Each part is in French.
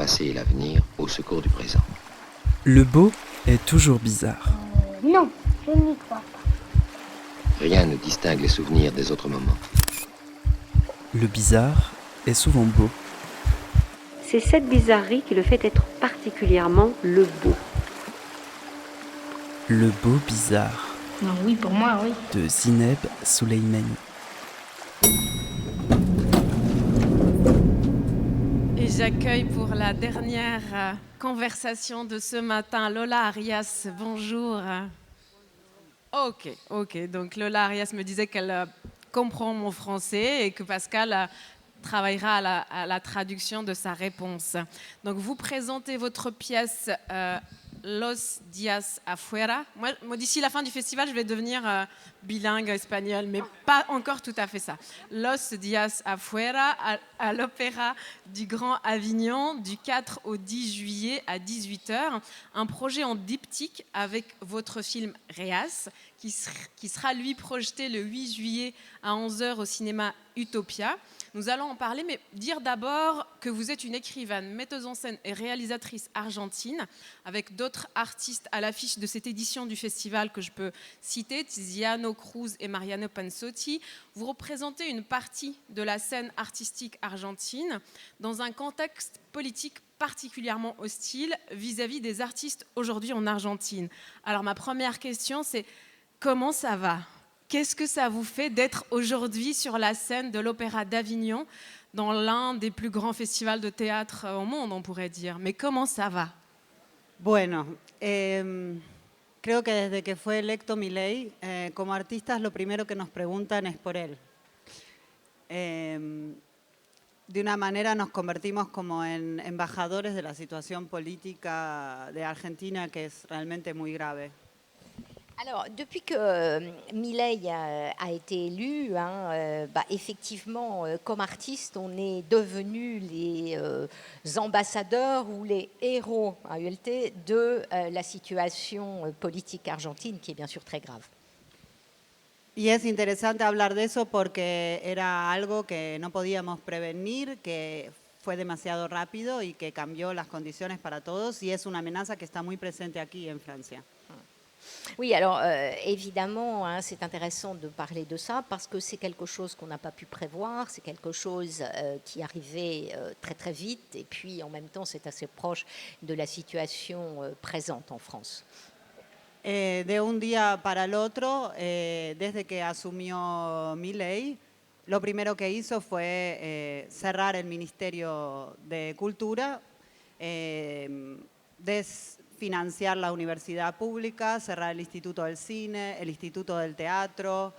passé et l'avenir au secours du présent. Le beau est toujours bizarre. Non, je n'y crois pas. Rien ne distingue les souvenirs des autres moments. Le bizarre est souvent beau. C'est cette bizarrerie qui le fait être particulièrement le beau. Le beau bizarre. Non, oui, pour moi, oui. De Zineb Souleimani. Et j'accueille pour la dernière conversation de ce matin Lola Arias. Bonjour. Ok. Donc Lola Arias me disait qu'elle comprend mon français et que Pascal travaillera à la traduction de sa réponse. Donc vous présentez votre pièce Los Días Afuera. Moi, d'ici la fin du festival, je vais devenir bilingue espagnol, mais pas encore tout à fait ça. Los Días Afuera à l'Opéra du Grand Avignon du 4 au 10 juillet à 18h. Un projet en diptyque avec votre film Reas, qui sera lui projeté le 8 juillet à 11h au cinéma Utopia. Nous allons en parler, mais dire d'abord que vous êtes une écrivaine, metteuse en scène et réalisatrice argentine, avec d'autres artistes à l'affiche de cette édition du festival que je peux citer, Tiziano Cruz et Mariano Panzotti. Vous représentez une partie de la scène artistique argentine dans un contexte politique particulièrement hostile vis-à-vis des artistes aujourd'hui en Argentine. Alors ma première question, c'est comment ça va ? Qu'est-ce que ça vous fait d'être aujourd'hui sur la scène de l'Opéra d'Avignon, dans l'un des plus grands festivals de théâtre au monde, on pourrait dire? Mais comment ça va? Bueno, creo que desde que fue electo Milei, como artistas lo primero que nos preguntan es por él. De una manera nos convertimos como en embajadores de la situación política de Argentina, que es realmente muy grave. Alors, depuis que Milei a été élu, effectivement, comme artiste, on est devenus les ambassadeurs ou les héros en réalité de la situation politique argentine, qui est bien sûr très grave. Y es interesante hablar de eso porque era algo que no podíamos prevenir, que fue demasiado rápido y que cambió las condiciones para todos, y es una amenaza que está muy presente aquí en Francia. Oui, alors évidemment, c'est intéressant de parler de ça parce que c'est quelque chose qu'on n'a pas pu prévoir, c'est quelque chose qui arrivait très très vite et puis en même temps c'est assez proche de la situation présente en France. De un día para el otro, desde que asumió Milei, lo primero que hizo fue cerrar el Ministerio de Cultura, financiar la universidad pública, cerrar el Instituto del Cine, el Instituto del Teatro,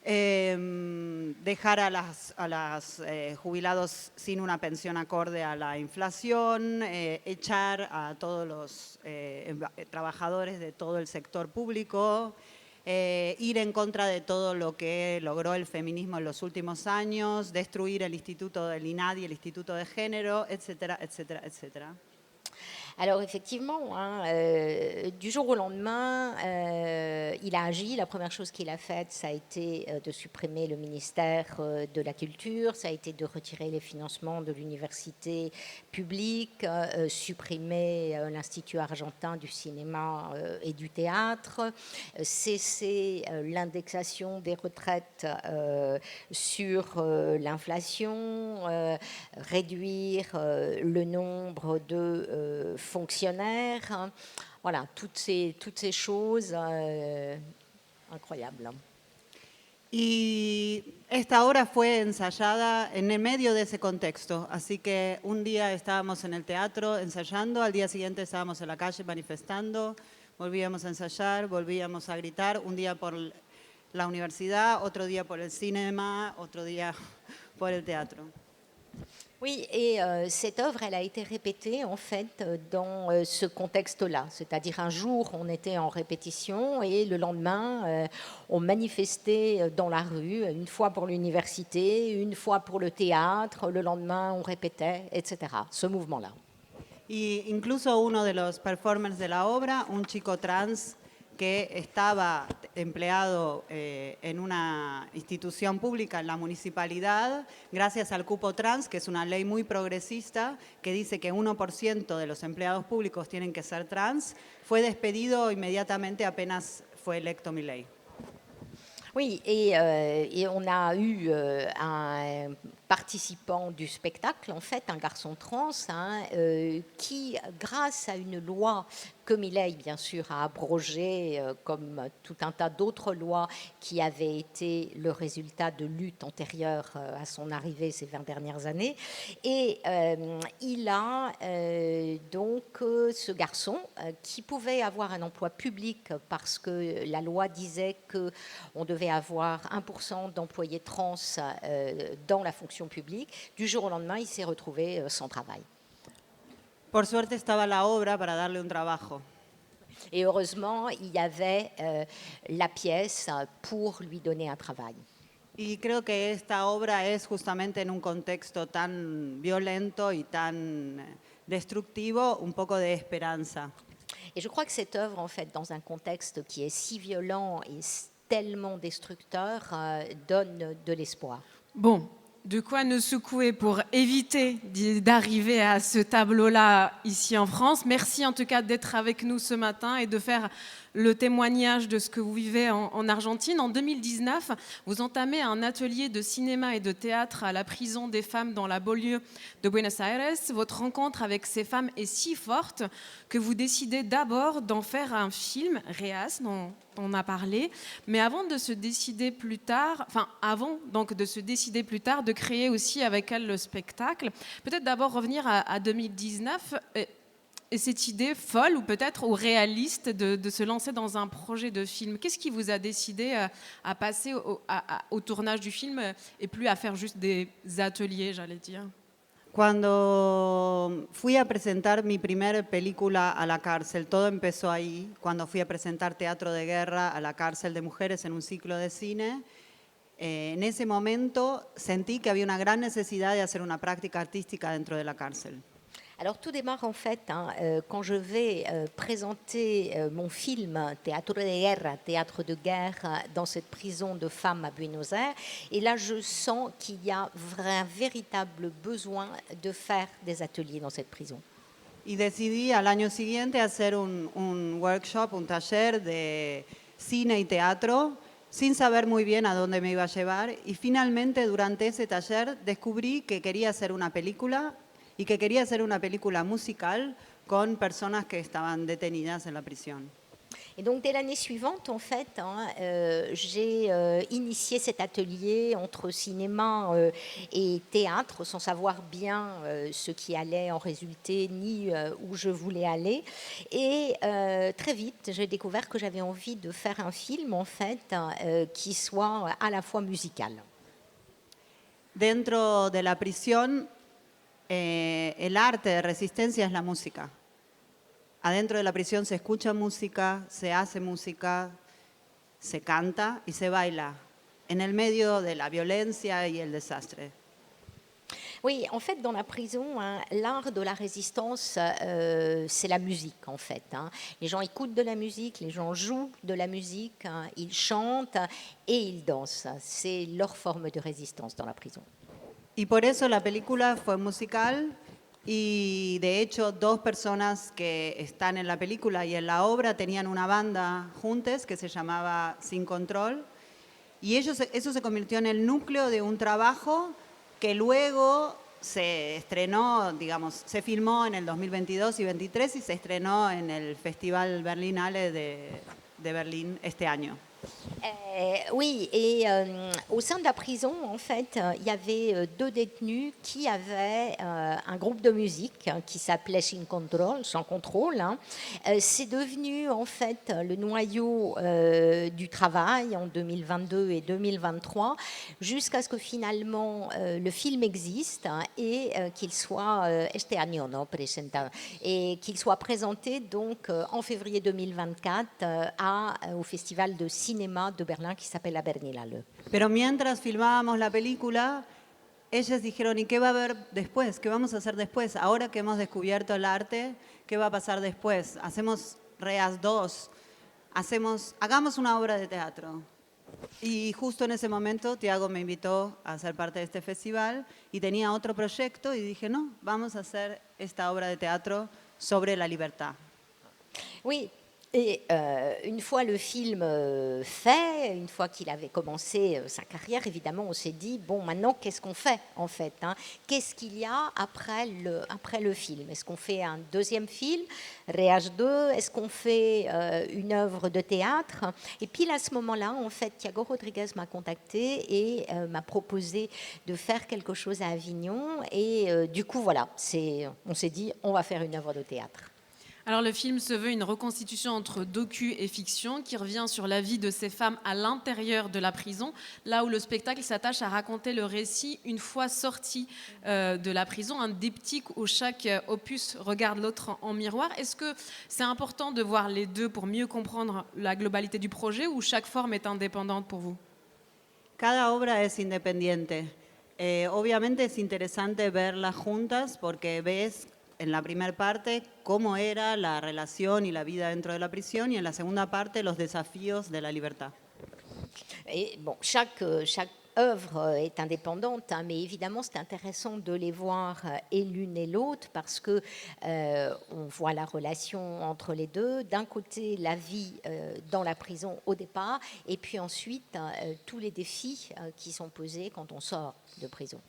dejar a las jubilados sin una pensión acorde a la inflación, echar a todos los trabajadores de todo el sector público, ir en contra de todo lo que logró el feminismo en los últimos años, destruir el Instituto del INADI, el Instituto de Género, etcétera, etcétera, etcétera. Alors effectivement, du jour au lendemain, il a agi. La première chose qu'il a faite, ça a été de supprimer le ministère de la Culture, ça a été de retirer les financements de l'université publique, supprimer l'Institut argentin du cinéma et du théâtre, cesser l'indexation des retraites sur l'inflation, réduire le nombre de fonctionnaires, voilà, toutes ces choses incroyables. Y esta obra fue ensayada en el medio de ese contexto, así que un día estábamos en el teatro ensayando, al día siguiente estábamos en la calle manifestando, volvíamos a ensayar, volvíamos a gritar, un día por la universidad, otro día por el cinema, otro día por el teatro. Oui, et cette œuvre, elle a été répétée en fait dans ce contexte-là. C'est-à-dire un jour, on était en répétition et le lendemain, on manifestait dans la rue, une fois pour l'université, une fois pour le théâtre, le lendemain, on répétait, etc. Ce mouvement-là. Y incluso uno de los performers de la obra, un chico trans, que estaba empleado en una institución pública en la municipalidad, gracias al cupo trans, que es una ley muy progresista, que dice que 1% de los empleados públicos tienen que ser trans, fue despedido inmediatamente apenas fue electo Milei. Oui, et on a eu un participant du spectacle, en fait, un garçon trans, qui, grâce à une loi que Milei, bien sûr, a abrogée, comme tout un tas d'autres lois qui avaient été le résultat de luttes antérieures à son arrivée ces 20 dernières années. Et il a donc ce garçon qui pouvait avoir un emploi public parce que la loi disait qu'on devait avoir 1% d'employés trans dans la fonction publique. Du jour au lendemain, il s'est retrouvé sans travail. Por suerte estaba la obra para darle un trabajo. Et heureusement, il y avait la pièce pour lui donner un travail. Y creo que esta obra es justamente en un contexto tan violento y tan destructivo, un poco de esperanza. Et je crois que cette œuvre, en fait, dans un contexte qui est si violent et tellement destructeur, donne de l'espoir. Bon, de quoi nous secouer pour éviter d'arriver à ce tableau-là ici en France. Merci en tout cas d'être avec nous ce matin et de faire le témoignage de ce que vous vivez en Argentine. En 2019, vous entamez un atelier de cinéma et de théâtre à la prison des femmes dans la banlieue de Buenos Aires. Votre rencontre avec ces femmes est si forte que vous décidez d'abord d'en faire un film, Reas, dont on a parlé, mais avant de se décider plus tard, de créer aussi avec elle le spectacle, peut-être d'abord revenir à 2019 et cette idée folle ou peut-être ou réaliste de se lancer dans un projet de film. Qu'est-ce qui vous a décidé à passer au tournage du film et plus à faire juste des ateliers, j'allais dire? Cuando fui a presentar mi primer película a la cárcel, todo empezó ahí, cuando fui a presentar Teatro de Guerra a la cárcel de mujeres en un ciclo de cine. En ese momento sentí que había una gran necesidad de hacer una práctica artística dentro de la cárcel. Alors tout démarre en fait quand je vais présenter mon film Teatro de Guerra, théâtre de guerre, dans cette prison de femmes à Buenos Aires. Et là, je sens qu'il y a un véritable besoin de faire des ateliers dans cette prison. Y decidí al año siguiente hacer un workshop, un taller de cine y teatro, sin saber muy bien a dónde me iba a llevar. Y finalmente, durante ese taller, descubrí que quería hacer una película y que quería hacer una película musical con personas que estaban detenidas en la prisión. Et donc, dès l'année suivante, en fait, j'ai initié cet atelier entre cinéma et théâtre, sans savoir bien ce qui allait en résulter, ni où je voulais aller. Et très vite, j'ai découvert que j'avais envie de faire un film, en fait, qui soit à la fois musical. Dentro de la prisión, el arte de resistencia es la música. Adentro de la prisión se escucha música, se hace música, se canta y se baila, en el medio de la violencia y el desastre. Oui, en fait, dans la prison, l'art de la résistance, c'est la musique, en fait. Les gens écoutent de la musique, les gens jouent de la musique, ils chantent et ils dansent. C'est leur forme de résistance dans la prison. Y por eso la película fue musical y de hecho 2 personas que están en la película y en la obra tenían una banda juntas que se llamaba Sin Control y eso se convirtió en el núcleo de un trabajo que luego se estrenó, digamos, se filmó en el 2022 y 2023 y se estrenó en el Festival Berlinale de Berlín este año. Oui, et au sein de la prison, en fait, il y avait 2 détenus qui avaient un groupe de musique qui s'appelait Sin Control, sans contrôle. C'est devenu, en fait, le noyau du travail en 2022 et 2023, jusqu'à ce que finalement le film existe et qu'il soit este año, no, presenta, et qu'il soit présenté donc en février 2024 au Festival de cinéma de Berlin qui s'appelle la Berlinale. Pero mientras filmábamos la película, ellas dijeron, ¿y qué va a haber después? ¿Qué vamos a hacer después? Ahora que hemos descubierto el arte, ¿qué va a pasar después? ¿Hacemos Reas 2? hagamos una obra de teatro. Y justo en ese momento Tiago me invitó a ser parte de este festival y tenía otro proyecto y dije, no, vamos a hacer esta obra de teatro sobre la libertad. Oui, et une fois le film fait, une fois qu'il avait commencé sa carrière, évidemment, on s'est dit, bon, maintenant, qu'est-ce qu'on fait, en fait, hein? Qu'est-ce qu'il y a après le film? Est-ce qu'on fait un deuxième film, Réage 2? Est-ce qu'on fait une œuvre de théâtre? Et puis, à ce moment-là, en fait, Tiago Rodriguez m'a contacté et m'a proposé de faire quelque chose à Avignon. Et du coup, voilà, on s'est dit, on va faire une œuvre de théâtre. Alors le film se veut une reconstitution entre docu et fiction qui revient sur la vie de ces femmes à l'intérieur de la prison, là où le spectacle s'attache à raconter le récit une fois sorti de la prison, un diptyque où chaque opus regarde l'autre en miroir. Est-ce que c'est important de voir les deux pour mieux comprendre la globalité du projet ou chaque forme est indépendante pour vous? Cada obra es independiente. Obviamente es interesante verlas juntas porque ves en la primera parte cómo era la relación y la vida dentro de la prisión y en la segunda parte los desafíos de la libertad. Et bon, chaque œuvre est indépendante, hein, mais évidemment c'est intéressant de les voir et l'une et l'autre parce que on voit la relation entre les deux. D'un côté, la vie dans la prison au départ, et puis ensuite tous les défis qui sont posés quand on sort de prison.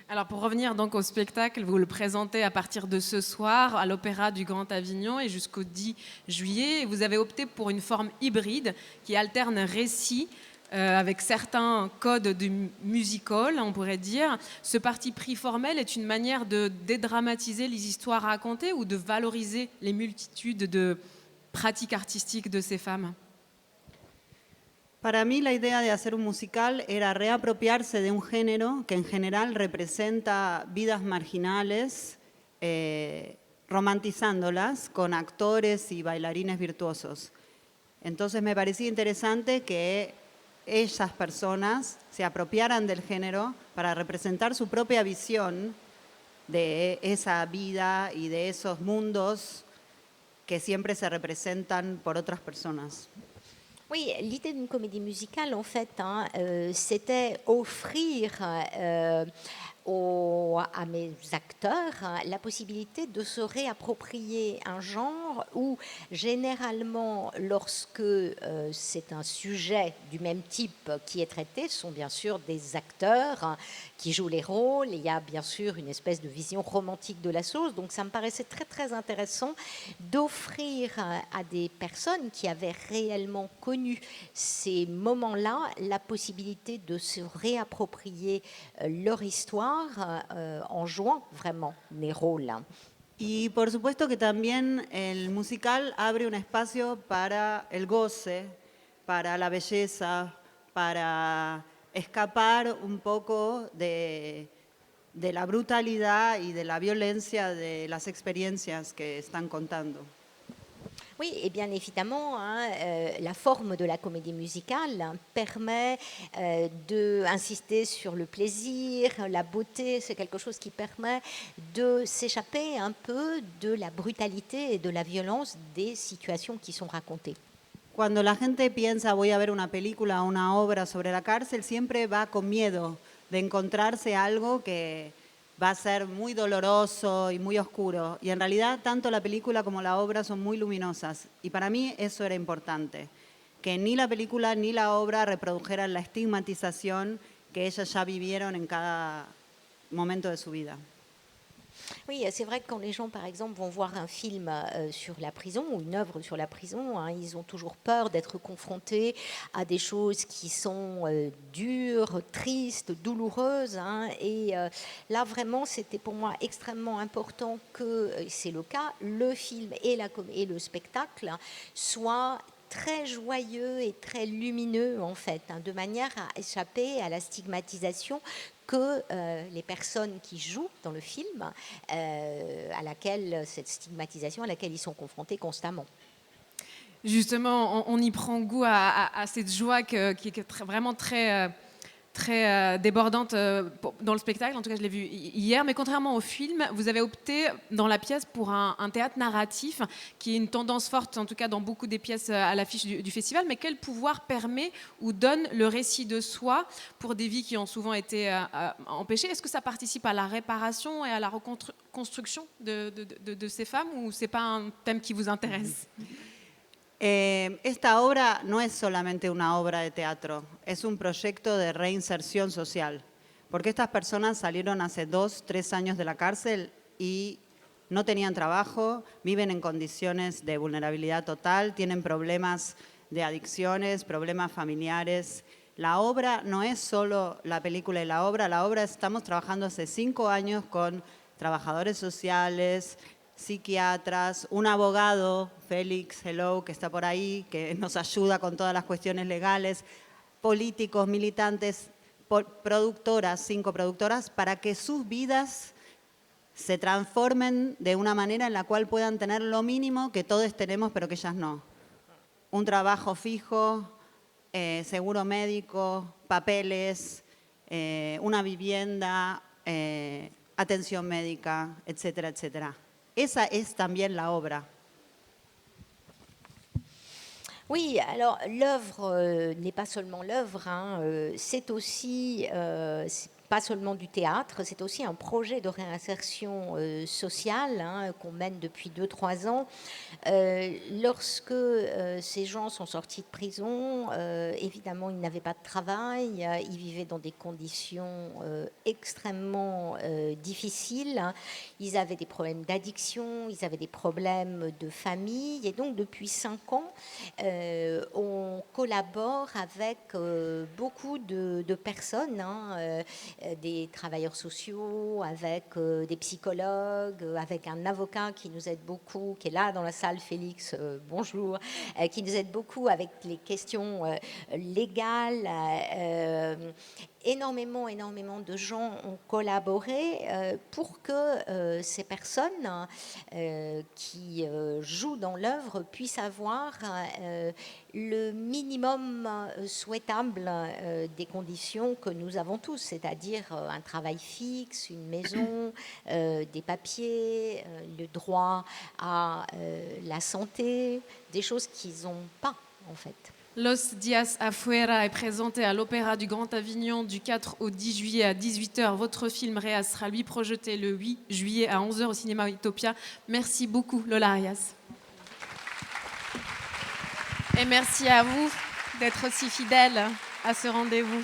Alors pour revenir donc au spectacle, vous le présentez à partir de ce soir à l'Opéra du Grand Avignon et jusqu'au 10 juillet. Et vous avez opté pour une forme hybride qui alterne récits avec certains codes du musical, on pourrait dire. Ce parti pris formel est une manière de dédramatiser les histoires racontées ou de valoriser les multitudes de pratiques artistiques de ces femmes? Para mí la idea de hacer un musical era reapropiarse de un género que en general representa vidas marginales, romantizándolas con actores y bailarines virtuosos. Entonces me parecía interesante que esas personas se apropiaran del género para representar su propia visión de esa vida y de esos mundos que siempre se representan por otras personas. Oui, l'idée d'une comédie musicale, en fait, c'était offrir à mes acteurs la possibilité de se réapproprier un genre où, généralement, lorsque c'est un sujet du même type qui est traité, ce sont bien sûr des acteurs qui jouent les rôles. Il y a bien sûr une espèce de vision romantique de la chose. Donc ça me paraissait très très intéressant d'offrir à des personnes qui avaient réellement connu ces moments-là la possibilité de se réapproprier leur histoire en jouant vraiment les rôles. Y por supuesto que también el musical abre un espacio para el goce, para la belleza, para escapar un poco de la brutalidad y de la violencia de las experiencias que están contando. Oui, et bien évidemment, la forme de la comédie musicale permet d'insister sur le plaisir, la beauté. C'est quelque chose qui permet de s'échapper un peu de la brutalité et de la violence des situations qui sont racontées. Cuando la gente piensa voy a ver una película o una obra sobre la cárcel, siempre va con miedo de encontrarse algo que va a ser muy doloroso y muy oscuro. Y en realidad tanto la película como la obra son muy luminosas. Y para mí eso era importante, que ni la película ni la obra reprodujeran la estigmatización que ellas ya vivieron en cada momento de su vida. Oui, c'est vrai que quand les gens, par exemple, vont voir un film sur la prison ou une œuvre sur la prison, ils ont toujours peur d'être confrontés à des choses qui sont dures, tristes, douloureuses. Et là, vraiment, c'était pour moi extrêmement important que, c'est le cas, le film et le spectacle soient très joyeux et très lumineux, en fait, de manière à échapper à la stigmatisation que les personnes qui jouent dans le film, cette stigmatisation à laquelle ils sont confrontés constamment. Justement, on y prend goût à cette joie qui est vraiment très très débordante dans le spectacle. En tout cas, je l'ai vu hier. Mais contrairement au film, vous avez opté dans la pièce pour un théâtre narratif, qui est une tendance forte, en tout cas dans beaucoup des pièces à l'affiche du festival. Mais quel pouvoir permet ou donne le récit de soi pour des vies qui ont souvent été empêchées? Est-ce que ça participe à la réparation et à la reconstruction de ces femmes, ou c'est pas un thème qui vous intéresse? Esta obra no es solamente una obra de teatro, es un proyecto de reinserción social, porque estas personas salieron hace 2, 3 años de la cárcel y no tenían trabajo, viven en condiciones de vulnerabilidad total, tienen problemas de adicciones, problemas familiares. La obra no es solo la película y la obra estamos trabajando hace 5 años con trabajadores sociales, psiquiatras, un abogado, Félix Hello, que está por ahí, que nos ayuda con todas las cuestiones legales, políticos, militantes, productoras, 5 productoras, para que sus vidas se transformen de una manera en la cual puedan tener lo mínimo que todos tenemos, pero que ellas no. Un trabajo fijo, seguro médico, papeles, una vivienda, atención médica, etcétera, etcétera. Esa es también la obra. Oui, alors l'œuvre n'est pas seulement l'œuvre, c'est aussi, c'est pas seulement du théâtre, c'est aussi un projet de réinsertion sociale qu'on mène depuis 2-3 ans. Lorsque ces gens sont sortis de prison, évidemment, ils n'avaient pas de travail, ils vivaient dans des conditions extrêmement difficiles, ils avaient des problèmes d'addiction, ils avaient des problèmes de famille, et donc depuis 5 ans, on collabore avec beaucoup de personnes, des travailleurs sociaux, avec des psychologues, avec un avocat qui nous aide beaucoup, qui est là dans la salle, Félix, bonjour, qui nous aide beaucoup avec les questions légales. Énormément de gens ont collaboré pour que ces personnes qui jouent dans l'œuvre puissent avoir le minimum souhaitable des conditions que nous avons tous, c'est-à-dire un travail fixe, une maison, des papiers, le droit à la santé, des choses qu'ils n'ont pas en fait. Los Días Afuera est présenté à l'Opéra du Grand Avignon du 4 au 10 juillet à 18h. Votre film Réas sera lui projeté le 8 juillet à 11h au cinéma Utopia. Merci beaucoup Lola Arias. Et merci à vous d'être aussi fidèle à ce rendez-vous.